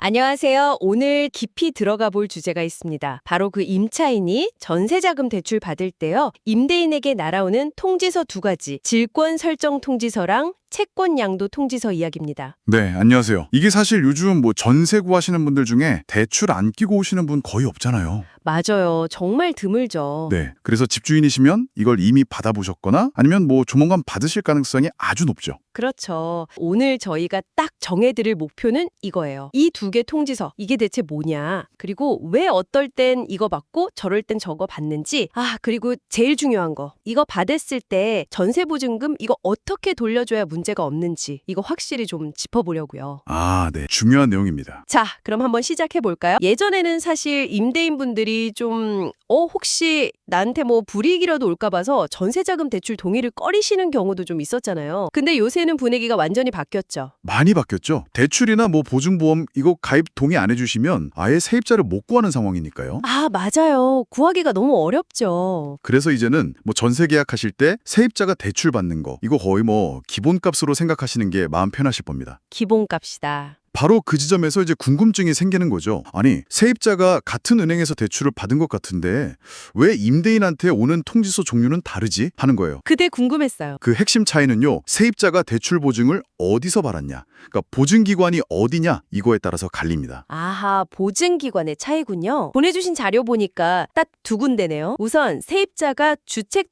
안녕하세요. 오늘 깊이 들어가 볼 주제가 있습니다. 바로 그 임차인이 전세자금 대출 받을 때요. 임대인에게 날아오는 통지서 두 가지, 질권 설정 통지서랑 채권 양도 통지서 이야기입니다. 네, 안녕하세요. 이게 사실 요즘 전세 구하시는 분들 중에 대출 안 끼고 오시는 분 거의 없잖아요. 맞아요. 정말 드물죠. 네, 그래서 집주인이시면 이걸 이미 받아보셨거나 아니면 조만간 받으실 가능성이 아주 높죠. 그렇죠. 오늘 저희가 딱 정해드릴 목표는 이거예요. 이 두 개 통지서, 이게 대체 뭐냐? 그리고 왜 어떨 땐 이거 받고 저럴 땐 저거 받는지, 그리고 제일 중요한 거, 이거 받았을 때 전세보증금 이거 어떻게 돌려줘야 문제가 없는지, 이거 확실히 좀 짚어보려고요. 네, 중요한 내용입니다. 자, 그럼 한번 시작해볼까요? 예전에는 사실 임대인분들이 좀 혹시 나한테 불이익이라도 올까 봐서 전세자금 대출 동의를 꺼리시는 경우도 좀 있었잖아요. 근데 요새는 분위기가 완전히 바뀌었죠. 많이 바뀌었죠. 대출이나 보증보험 이거 가입 동의 안 해주시면 아예 세입자를 못 구하는 상황이니까요. 맞아요. 구하기가 너무 어렵죠. 그래서 이제는 전세 계약하실 때 세입자가 대출 받는 거 이거 거의 기본값으로 생각하시는 게 마음 편하실 겁니다. 기본값이다. 바로 그 지점에서 이제 궁금증이 생기는 거죠. 아니, 세입자가 같은 은행에서 대출을 받은 것 같은데 왜 임대인한테 오는 통지서 종류는 다르지? 하는 거예요. 그때 궁금했어요. 그 핵심 차이는요. 세입자가 대출 보증을 어디서 받았냐? 그러니까 보증기관이 어디냐? 이거에 따라서 갈립니다. 보증기관의 차이군요. 보내주신 자료 보니까 딱 두 군데네요. 우선 세입자가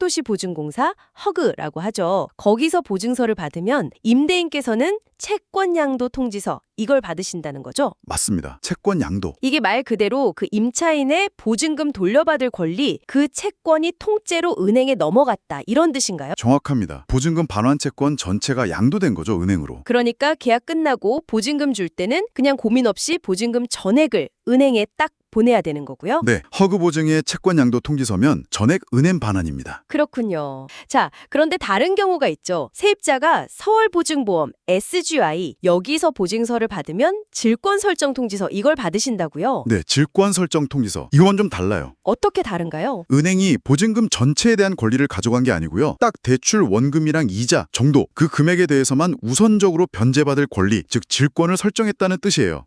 주택도시보증공사 허그라고 하죠. 거기서 보증서를 받으면 임대인께서는 채권양도 통지서 이걸 받으신다는 거죠? 맞습니다. 채권 양도. 이게 말 그대로 그 임차인의 보증금 돌려받을 권리, 그 채권이 통째로 은행에 넘어갔다 이런 뜻인가요? 정확합니다. 보증금 반환 채권 전체가 양도된 거죠, 은행으로. 그러니까 계약 끝나고 보증금 줄 때는 그냥 고민 없이 보증금 전액을 은행에 딱 보내야 되는 거고요. 네, 허그 보증의 채권 양도 통지서면 전액 은행 반환입니다. 그렇군요. 자, 그런데 다른 경우가 있죠. 세입자가 서울보증보험 SGI 여기서 보증서를 받으면 질권 설정 통지서 이걸 받으신다고요? 네, 질권 설정 통지서. 이건 좀 달라요. 어떻게 다른가요? 은행이 보증금 전체에 대한 권리를 가져간 게 아니고요. 딱 대출 원금이랑 이자 정도 그 금액에 대해서만 우선적으로 변제받을 권리, 즉 질권을 설정했다는 뜻이에요.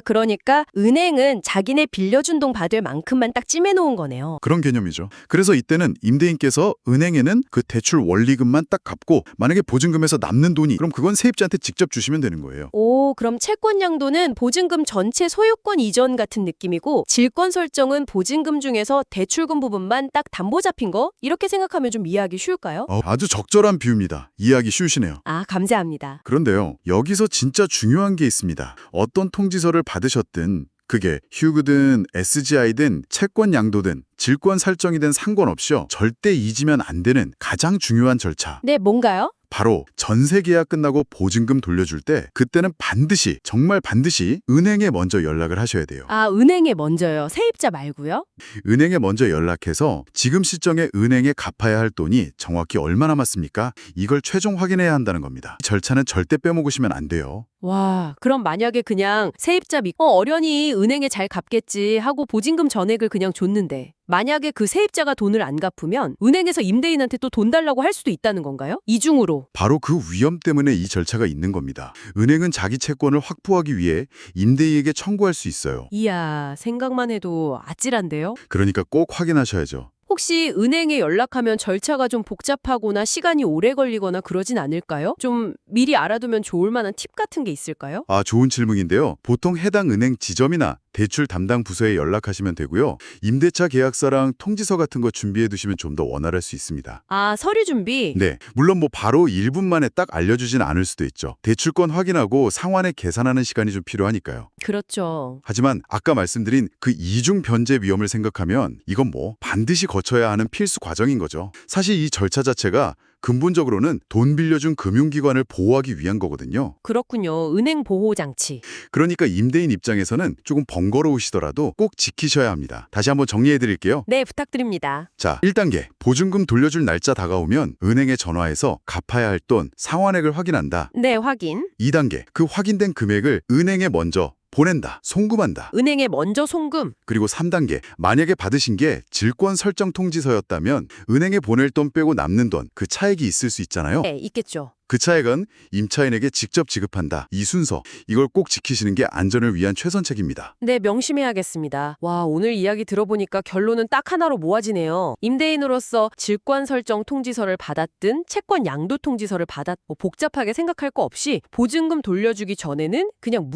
그러니까 은행은 자기네 빌려준 돈 받을 만큼만 딱 찜해놓은 거네요. 그런 개념이죠. 그래서 이때는 임대인께서 은행에는 그 대출 원리금만 딱 갚고 만약에 보증금에서 남는 돈이 그럼 그건 세입자한테 직접 주시면 되는 거예요. 그럼 채권 양도는 보증금 전체 소유권 이전 같은 느낌이고 질권 설정은 보증금 중에서 대출금 부분만 딱 담보 잡힌 거? 이렇게 생각하면 좀 이해하기 쉬울까요? 아주 적절한 비유입니다. 이해하기 쉬우시네요. 감사합니다. 그런데요. 여기서 진짜 중요한 게 있습니다. 어떤 통지서를 받으셨든 그게 휴그든 SGI든 채권 양도든 질권 설정이든 상관없이요. 절대 잊으면 안 되는 가장 중요한 절차. 네, 뭔가요? 바로 전세 계약 끝나고 보증금 돌려줄 때 그때는 반드시 정말 반드시 은행에 먼저 연락을 하셔야 돼요. 은행에 먼저요. 세입자 말고요? 은행에 먼저 연락해서 지금 시점에 은행에 갚아야 할 돈이 정확히 얼마 남았습니까? 이걸 최종 확인해야 한다는 겁니다. 이 절차는 절대 빼먹으시면 안 돼요. 와, 그럼 만약에 그냥 세입자 믿고 어련히 은행에 잘 갚겠지 하고 보증금 전액을 그냥 줬는데 만약에 그 세입자가 돈을 안 갚으면 은행에서 임대인한테 또 돈 달라고 할 수도 있다는 건가요? 이중으로. 바로 그 위험 때문에 이 절차가 있는 겁니다. 은행은 자기 채권을 확보하기 위해 임대인에게 청구할 수 있어요. 이야, 생각만 해도 아찔한데요? 그러니까 꼭 확인하셔야죠. 혹시 은행에 연락하면 절차가 좀 복잡하거나 시간이 오래 걸리거나 그러진 않을까요? 좀 미리 알아두면 좋을 만한 팁 같은 게 있을까요? 좋은 질문인데요. 보통 해당 은행 지점이나 대출 담당 부서에 연락하시면 되고요. 임대차 계약서랑 통지서 같은 거 준비해 두시면 좀 더 원활할 수 있습니다. 서류 준비? 네, 물론 바로 1분 만에 딱 알려주진 않을 수도 있죠. 대출권 확인하고 상환에 계산하는 시간이 좀 필요하니까요. 그렇죠. 하지만 아까 말씀드린 그 이중 변제 위험을 생각하면 이건 반드시 거쳐야 하는 필수 과정인 거죠. 사실 이 절차 자체가 근본적으로는 돈 빌려준 금융기관을 보호하기 위한 거거든요. 그렇군요. 은행 보호 장치. 그러니까 임대인 입장에서는 조금 번거로우시더라도 꼭 지키셔야 합니다. 다시 한번 정리해 드릴게요. 네, 부탁드립니다. 자, 1단계. 보증금 돌려줄 날짜 다가오면 은행에 전화해서 갚아야 할 돈, 상환액을 확인한다. 네, 확인. 2단계. 그 확인된 금액을 은행에 먼저 보낸다, 송금한다. 은행에 먼저 송금. 그리고 3단계, 만약에 받으신 게 질권 설정 통지서였다면 은행에 보낼 돈 빼고 남는 돈, 그 차액이 있을 수 있잖아요. 네, 있겠죠. 그 차액은 임차인에게 직접 지급한다. 이 순서, 이걸 꼭 지키시는 게 안전을 위한 최선책입니다. 네, 명심해야겠습니다. 와, 오늘 이야기 들어보니까 결론은 딱 하나로 모아지네요. 임대인으로서 질권 설정 통지서를 받았든 채권 양도 통지서를 뭐 복잡하게 생각할 거 없이 보증금 돌려주기 전에는 그냥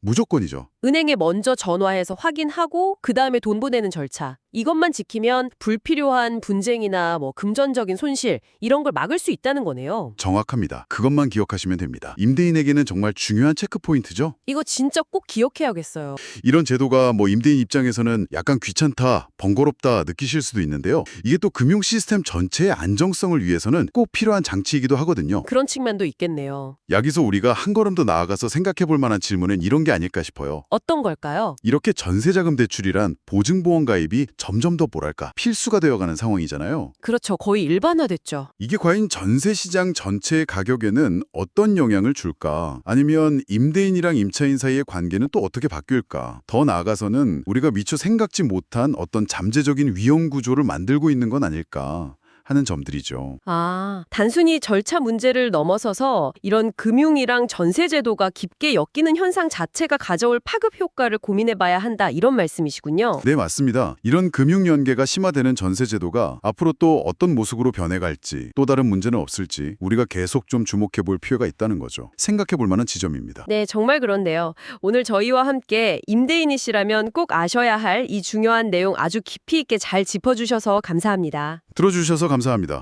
무조건이죠. 은행에 먼저 전화해서 확인하고 그다음에 돈 보내는 절차. 이것만 지키면 불필요한 분쟁이나 금전적인 손실 이런 걸 막을 수 있다는 거네요. 정확합니다. 그것만 기억하시면 됩니다. 임대인에게는 정말 중요한 체크포인트죠. 이거 진짜 꼭 기억해야겠어요. 이런 제도가 임대인 입장에서는 약간 귀찮다, 번거롭다 느끼실 수도 있는데요. 이게 또 금융 시스템 전체의 안정성을 위해서는 꼭 필요한 장치이기도 하거든요. 그런 측면도 있겠네요. 여기서 우리가 한 걸음 더 나아가서 생각해 볼 만한 질문은 이런 게 아닐까 싶어요. 어떤 걸까요? 이렇게 전세자금 대출이란 보증보험 가입이 점점 더 필수가 되어가는 상황이잖아요. 그렇죠. 거의 일반화됐죠. 이게 과연 전세 시장 전체의 가격에는 어떤 영향을 줄까? 아니면 임대인이랑 임차인 사이의 관계는 또 어떻게 바뀔까? 더 나아가서는 우리가 미처 생각지 못한 어떤 잠재적인 위험 구조를 만들고 있는 건 아닐까 하는 점들이죠. 아, 단순히 절차 문제를 넘어서서 이런 금융이랑 전세 제도가 깊게 엮이는 현상 자체가 가져올 파급 효과를 고민해봐야 한다 이런 말씀이시군요. 네, 맞습니다. 이런 금융 연계가 심화되는 전세 제도가 앞으로 또 어떤 모습으로 변해갈지, 또 다른 문제는 없을지 우리가 계속 좀 주목해 볼 필요가 있다는 거죠. 생각해 볼 만한 지점입니다. 네, 정말 그런데요. 오늘 저희와 함께 임대인이시라면 꼭 아셔야 할 이 중요한 내용 아주 깊이 있게 잘 짚어주셔서 감사합니다. 들어주셔서 감사합니다.